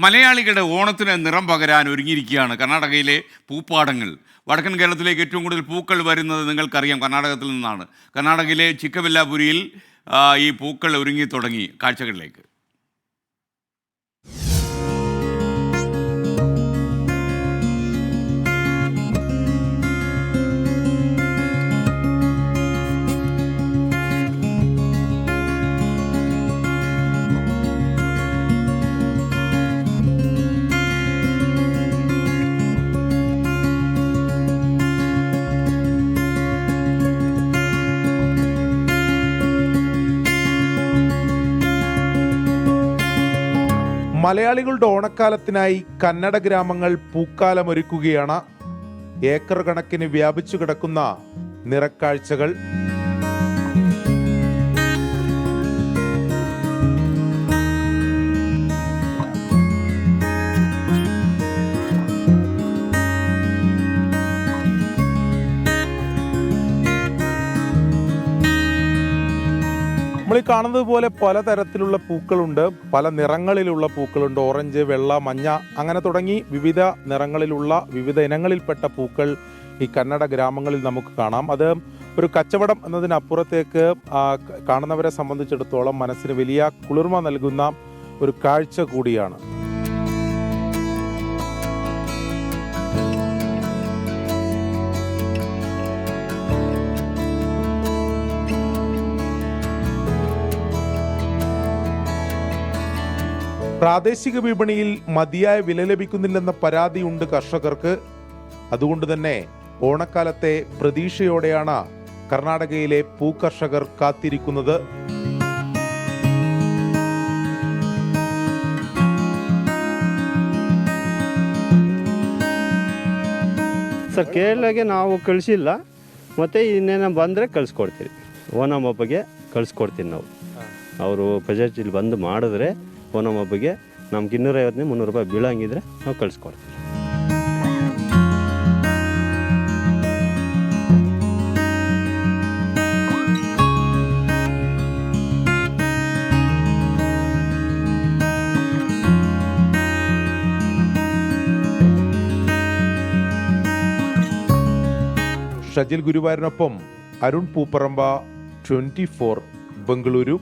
മലയാളികളുടെ ഓണത്തിന് നിറം പകരാൻ ഒരുങ്ങിയിരിക്കുകയാണ് കർണാടകയിലെ പൂപ്പാടങ്ങൾ. വടക്കൻ കേരളത്തിലേക്ക് ഏറ്റവും കൂടുതൽ പൂക്കൾ വരുന്നത് നിങ്ങൾക്കറിയാം കർണാടകത്തിൽ നിന്നാണ്. കർണാടകയിലെ ചിക്കബെല്ലാപുരിയിൽ ഈ പൂക്കൾ ഒരുങ്ങി തുടങ്ങി. കാഴ്ചകളിലേക്ക്. മലയാളികളുടെ ഓണക്കാലത്തിനായി കന്നഡ ഗ്രാമങ്ങൾ പൂക്കാലമൊരുക്കുകയാണ്. ഏക്കർ കണക്കിന് വ്യാപിച്ചു കിടക്കുന്ന നിറക്കാഴ്ചകൾ. നമ്മൾ ഈ കാണുന്നത് പോലെ പലതരത്തിലുള്ള പൂക്കളുണ്ട്, പല നിറങ്ങളിലുള്ള പൂക്കളുണ്ട്. ഓറഞ്ച്, വെള്ള, മഞ്ഞ അങ്ങനെ തുടങ്ങി വിവിധ നിറങ്ങളിലുള്ള വിവിധ ഇനങ്ങളിൽപ്പെട്ട പൂക്കൾ ഈ കന്നഡ ഗ്രാമങ്ങളിൽ നമുക്ക് കാണാം. അത് ഒരു കച്ചവടം എന്നതിനപ്പുറത്തേക്ക് കാണുന്നവരെ സംബന്ധിച്ചിടത്തോളം മനസ്സിന് വലിയ കുളിർമ നൽകുന്ന ഒരു കാഴ്ച കൂടിയാണ്. പ്രാദേശിക വിപണിയിൽ മതിയായ വില ലഭിക്കുന്നില്ലെന്ന പരാതിയുണ്ട് കർഷകർക്ക്. അതുകൊണ്ട് തന്നെ ഓണക്കാലത്തെ പ്രതീക്ഷയോടെയാണ് കർണാടകയിലെ പൂക്കർഷകർ കാത്തിരിക്കുന്നത്. ಸರ್ ಕೇರಳಗೆ ನಾವು ಕಳಿಸಿಲ್ಲ, ಮತ್ತು ಇನ್ನೇನು ಬಂದರೆ ಕಳಿಸ್ಕೊಡ್ತೀವಿ. ಓಣಂ ಹಬ್ಬಗೆ ಕಳಿಸ್ಕೊಡ್ತೀವಿ ನಾವು. ಅವರು ಪಂಚಾಯತಿಲಿ ಬಂದು ಮಾಡಿದ್ರೆ ಓಣಂ ಹಬ್ಬಗೆ ನಮ್ಗೆ 250-300 ರೂಪಾಯಿ ಬೀಳಂಗಿದ್ರೆ ನಾವು ಕಳಿಸ್ಕೊಡ್ತೀವಿ. ഷജിൽ ഗുരുവായൂരിനൊപ്പം അരുൺ പൂപ്പറമ്പ, 24 ബംഗളൂരു.